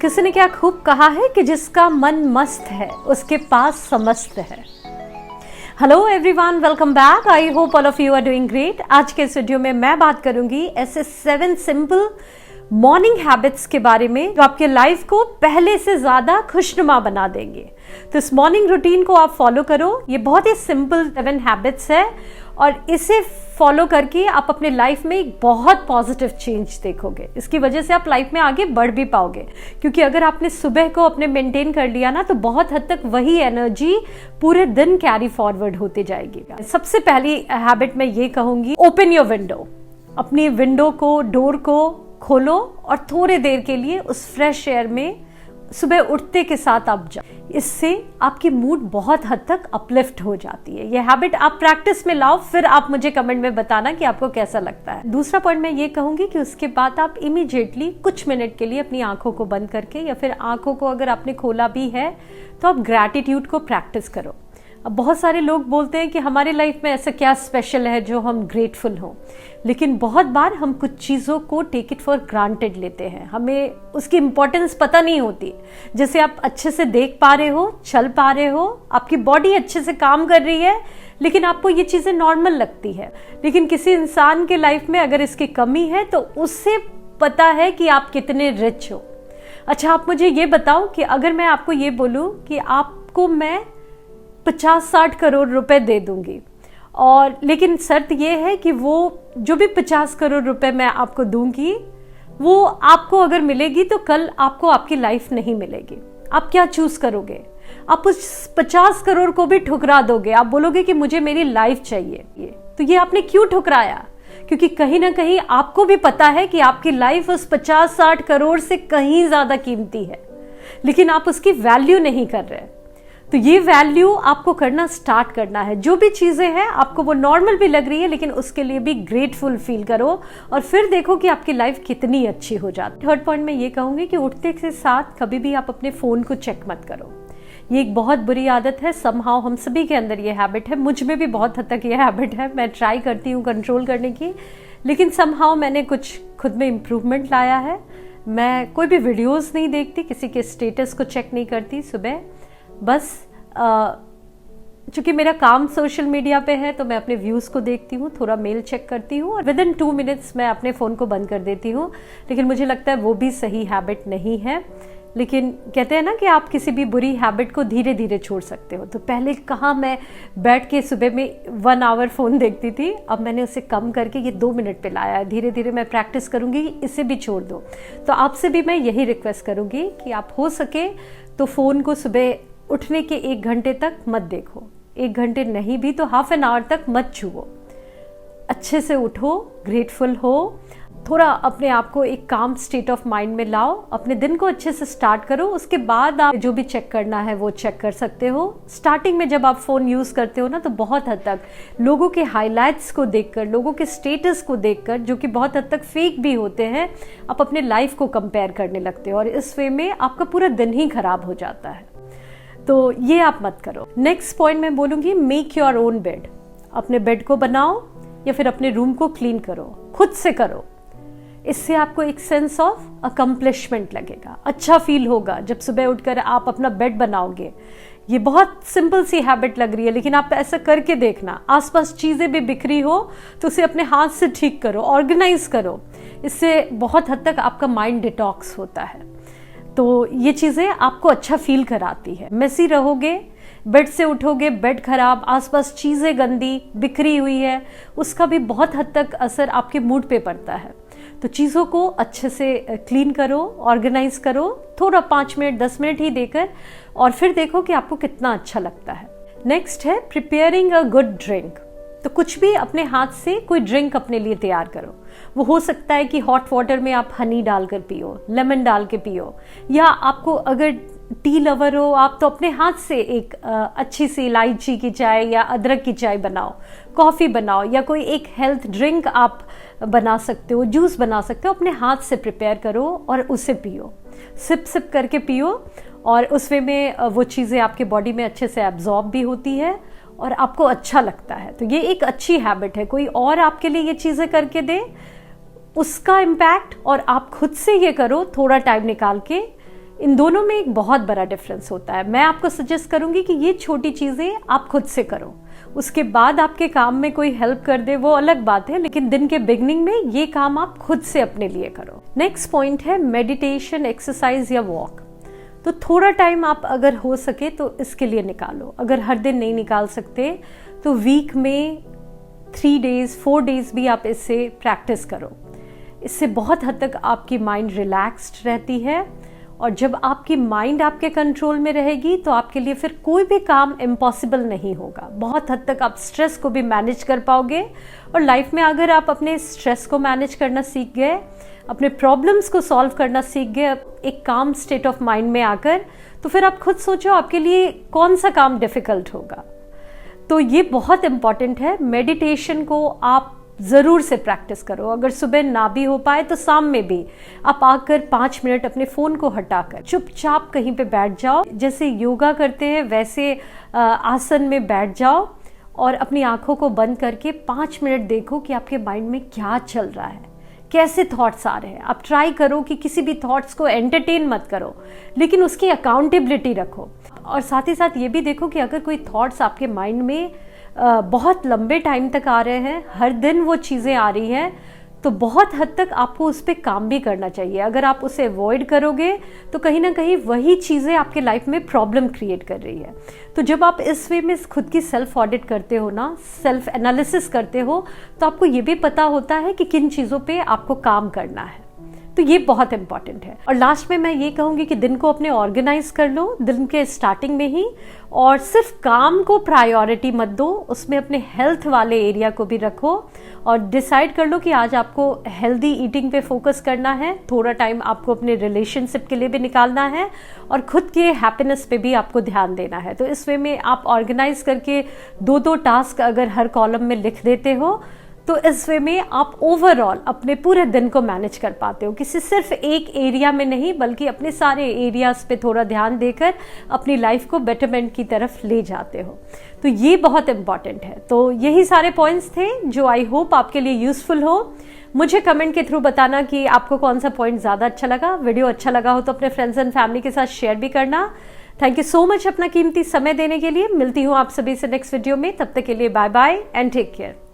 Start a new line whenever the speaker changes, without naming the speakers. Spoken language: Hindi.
किसी ने क्या खूब कहा है कि जिसका मन मस्त है उसके पास समस्त है। Hello everyone, welcome back. I hope all of you are doing great. आज के इस वीडियो में मैं बात करूंगी ऐसे 7 सिंपल मॉर्निंग हैबिट्स के बारे में जो आपके लाइफ को पहले से ज्यादा खुशनुमा बना देंगे। तो इस मॉर्निंग रूटीन को आप फॉलो करो। ये बहुत ही सिंपल 7 हैबिट्स है और इसे फॉलो करके आप अपने लाइफ में एक बहुत पॉजिटिव चेंज देखोगे। इसकी वजह से आप लाइफ में आगे बढ़ भी पाओगे, क्योंकि अगर आपने सुबह को अपने मेंटेन कर लिया ना, तो बहुत हद तक वही एनर्जी पूरे दिन कैरी फॉरवर्ड होते जाएगी। सबसे पहली हैबिट मैं ये कहूंगी, ओपन योर विंडो। अपनी विंडो को, डोर को खोलो और थोड़े देर के लिए उस फ्रेश एयर में सुबह उठते के साथ आप जाओ। इससे आपकी मूड बहुत हद तक अपलिफ्ट हो जाती है। ये हैबिट आप प्रैक्टिस में लाओ, फिर आप मुझे कमेंट में बताना कि आपको कैसा लगता है। दूसरा पॉइंट मैं ये कहूंगी कि उसके बाद आप इमीडिएटली कुछ मिनट के लिए अपनी आंखों को बंद करके, या फिर आंखों को अगर आपने खोला भी है तो आप ग्रैटिट्यूड को प्रैक्टिस करो। अब बहुत सारे लोग बोलते हैं कि हमारी लाइफ में ऐसा क्या स्पेशल है जो हम ग्रेटफुल हों, लेकिन बहुत बार हम कुछ चीज़ों को टेक इट फॉर ग्रांटेड लेते हैं। हमें उसकी इम्पोर्टेंस पता नहीं होती। जैसे आप अच्छे से देख पा रहे हो, चल पा रहे हो, आपकी बॉडी अच्छे से काम कर रही है, लेकिन आपको ये चीज़ें नॉर्मल लगती है। लेकिन किसी इंसान के लाइफ में अगर इसकी कमी है तो उससे पता है कि आप कितने रिच हो। अच्छा, आप मुझे ये बताओ कि अगर मैं आपको ये बोलूँ कि आपको मैं 50-60 करोड़ रुपए दे दूंगी, और लेकिन शर्त यह है कि वो जो भी 50 करोड़ रुपए मैं आपको दूंगी वो आपको अगर मिलेगी तो कल आपको आपकी लाइफ नहीं मिलेगी। आप क्या चूज करोगे? आप उस 50 करोड़ को भी ठुकरा दोगे। आप बोलोगे कि मुझे मेरी लाइफ चाहिए। तो ये आपने क्यों ठुकराया? क्योंकि कहीं ना कहीं आपको भी पता है कि आपकी लाइफ उस 50-60 करोड़ से कहीं ज्यादा कीमती है, लेकिन आप उसकी वैल्यू नहीं कर रहे। तो ये वैल्यू आपको करना स्टार्ट करना है। जो भी चीजें हैं आपको वो नॉर्मल भी लग रही है, लेकिन उसके लिए भी ग्रेटफुल फील करो और फिर देखो कि आपकी लाइफ कितनी अच्छी हो जाती है। थर्ड पॉइंट मैं ये कहूंगी कि उठते के साथ कभी भी आप अपने फोन को चेक मत करो। ये एक बहुत बुरी आदत है। समहाउ हम सभी के अंदर ये हैबिट है। मुझ में भी बहुत हद तक ये हैबिट है। मैं ट्राई करती हूँ कंट्रोल करने की, लेकिन समहाउ मैंने कुछ खुद में इम्प्रूवमेंट लाया है। मैं कोई भी वीडियोज नहीं देखती, किसी के स्टेटस को चेक नहीं करती सुबह। बस चूंकि मेरा काम सोशल मीडिया पे है तो मैं अपने व्यूज को देखती हूँ, थोड़ा मेल चेक करती हूँ और विद इन 2 मिनट्स मैं अपने फ़ोन को बंद कर देती हूँ। लेकिन मुझे लगता है वो भी सही हैबिट नहीं है। लेकिन कहते हैं ना कि आप किसी भी बुरी हैबिट को धीरे धीरे छोड़ सकते हो। तो पहले कहाँ मैं बैठ के सुबह में 1 आवर फ़ोन देखती थी, अब मैंने उसे कम करके ये 2 मिनट पे लाया है। धीरे धीरे मैं प्रैक्टिस करूँगी कि इसे भी छोड़ दो। तो आपसे भी मैं यही रिक्वेस्ट करूँगी कि आप हो सके तो फ़ोन को सुबह उठने के 1 घंटे तक मत देखो। 1 घंटे नहीं भी तो हाफ एन आवर तक मत छुओ। अच्छे से उठो, ग्रेटफुल हो, थोड़ा अपने आप को एक काम स्टेट ऑफ माइंड में लाओ, अपने दिन को अच्छे से स्टार्ट करो। उसके बाद आप जो भी चेक करना है वो चेक कर सकते हो। स्टार्टिंग में जब आप फ़ोन यूज़ करते हो ना, तो बहुत हद तक लोगों के हाइलाइट्स को देखकर, लोगों के स्टेटस को देखकर, जो कि बहुत हद तक फेक भी होते हैं, आप अपने लाइफ को कंपेयर करने लगते हो और इस वे में आपका पूरा दिन ही खराब हो जाता है। तो ये आप मत करो। नेक्स्ट पॉइंट मैं बोलूंगी, मेक योर ओन बेड। अपने बेड को बनाओ या फिर अपने रूम को क्लीन करो, खुद से करो। इससे आपको एक सेंस ऑफ अकम्प्लिशमेंट लगेगा, अच्छा फील होगा जब सुबह उठकर आप अपना बेड बनाओगे। ये बहुत सिंपल सी हैबिट लग रही है, लेकिन आप ऐसा करके देखना। आसपास चीज़ें भी बिखरी हो तो उसे अपने हाथ से ठीक करो, ऑर्गेनाइज करो। इससे बहुत हद तक आपका माइंड डिटॉक्स होता है। तो ये चीज़ें आपको अच्छा फील कराती है। मेसी रहोगे, बेड से उठोगे, बेड खराब, आसपास चीज़ें गंदी बिखरी हुई है, उसका भी बहुत हद तक असर आपके मूड पे पड़ता है। तो चीज़ों को अच्छे से क्लीन करो, ऑर्गेनाइज करो, थोड़ा 5 मिनट 10 मिनट ही देकर, और फिर देखो कि आपको कितना अच्छा लगता है। नेक्स्ट है प्रिपेयरिंग अ गुड ड्रिंक। तो कुछ भी अपने हाथ से कोई ड्रिंक अपने लिए तैयार करो। वो हो सकता है कि हॉट वाटर में आप हनी डालकर पियो, लेमन डाल के पियो, या आपको अगर टी लवर हो आप तो अपने हाथ से एक अच्छी सी इलायची की चाय या अदरक की चाय बनाओ, कॉफ़ी बनाओ, या कोई एक हेल्थ ड्रिंक आप बना सकते हो, जूस बना सकते हो। अपने हाथ से प्रिपेयर करो और उसे पियो, सिप सिप करके पियो, और उस वे में वो चीज़ें आपके बॉडी में अच्छे से एब्जॉर्ब भी होती है और आपको अच्छा लगता है। तो ये एक अच्छी हैबिट है। कोई और आपके लिए ये चीज़ें करके दे, उसका इम्पैक्ट, और आप खुद से ये करो थोड़ा टाइम निकाल के, इन दोनों में एक बहुत बड़ा डिफरेंस होता है। मैं आपको सजेस्ट करूंगी कि ये छोटी चीज़ें आप खुद से करो, उसके बाद आपके काम में कोई हेल्प कर दे वो अलग बात है, लेकिन दिन के बिगनिंग में ये काम आप खुद से अपने लिए करो। नेक्स्ट पॉइंट है मेडिटेशन, एक्सरसाइज या वॉक। तो थोड़ा टाइम आप अगर हो सके तो इसके लिए निकालो। अगर हर दिन नहीं निकाल सकते तो वीक में 3 डेज 4 डेज भी आप इससे प्रैक्टिस करो। इससे बहुत हद तक आपकी माइंड रिलैक्स्ड रहती है, और जब आपकी माइंड आपके कंट्रोल में रहेगी तो आपके लिए फिर कोई भी काम इम्पॉसिबल नहीं होगा। बहुत हद तक आप स्ट्रेस को भी मैनेज कर पाओगे, और लाइफ में अगर आप अपने स्ट्रेस को मैनेज करना सीख गए, अपने प्रॉब्लम्स को सॉल्व करना सीख गए एक काम स्टेट ऑफ माइंड में आकर, तो फिर आप खुद सोचो आपके लिए कौन सा काम डिफिकल्ट होगा। तो ये बहुत इम्पॉर्टेंट है। मेडिटेशन को आप ज़रूर से प्रैक्टिस करो। अगर सुबह ना भी हो पाए तो शाम में भी आप आकर 5 मिनट अपने फ़ोन को हटाकर चुपचाप कहीं पे बैठ जाओ, जैसे योगा करते हैं वैसे आसन में बैठ जाओ, और अपनी आंखों को बंद करके 5 मिनट देखो कि आपके माइंड में क्या चल रहा है, कैसे थॉट्स आ रहे हैं। आप ट्राई करो कि किसी भी थॉट्स को एंटरटेन मत करो, लेकिन उसकी अकाउंटेबिलिटी रखो। और साथ ही साथ ये भी देखो कि अगर कोई थॉट्स आपके माइंड में बहुत लंबे टाइम तक आ रहे हैं, हर दिन वो चीज़ें आ रही हैं, तो बहुत हद तक आपको उस पर काम भी करना चाहिए। अगर आप उसे अवॉइड करोगे तो कहीं ना कहीं वही चीज़ें आपके लाइफ में प्रॉब्लम क्रिएट कर रही है। तो जब आप इस वे में खुद की सेल्फ ऑडिट करते हो ना, सेल्फ एनालिसिस करते हो, तो आपको ये भी पता होता है कि किन चीज़ों पे आपको काम करना है। तो ये बहुत इंपॉर्टेंट है। और लास्ट में मैं ये कहूँगी कि दिन को अपने ऑर्गेनाइज कर लो दिन के स्टार्टिंग में ही, और सिर्फ काम को प्रायोरिटी मत दो, उसमें अपने हेल्थ वाले एरिया को भी रखो, और डिसाइड कर लो कि आज आपको हेल्दी ईटिंग पे फोकस करना है, थोड़ा टाइम आपको अपने रिलेशनशिप के लिए भी निकालना है, और खुद के हैप्पीनेस पे भी आपको ध्यान देना है। तो इस वे में आप ऑर्गेनाइज करके 2-2 टास्क अगर हर कॉलम में लिख देते हो, तो इस वे में आप ओवरऑल अपने पूरे दिन को मैनेज कर पाते हो, किसी सिर्फ एक एरिया में नहीं बल्कि अपने सारे एरियाज पे थोड़ा ध्यान देकर अपनी लाइफ को बेटरमेंट की तरफ ले जाते हो। तो ये बहुत इंपॉर्टेंट है। तो यही सारे पॉइंट्स थे जो आई होप आपके लिए यूजफुल हो। मुझे कमेंट के थ्रू बताना कि आपको कौन सा पॉइंट ज़्यादा अच्छा लगा। वीडियो अच्छा लगा हो तो अपने फ्रेंड्स एंड फैमिली के साथ शेयर भी करना। थैंक यू सो मच अपना कीमती समय देने के लिए। मिलती हूँ आप सभी से नेक्स्ट वीडियो में, तब तक के लिए bye bye and take care.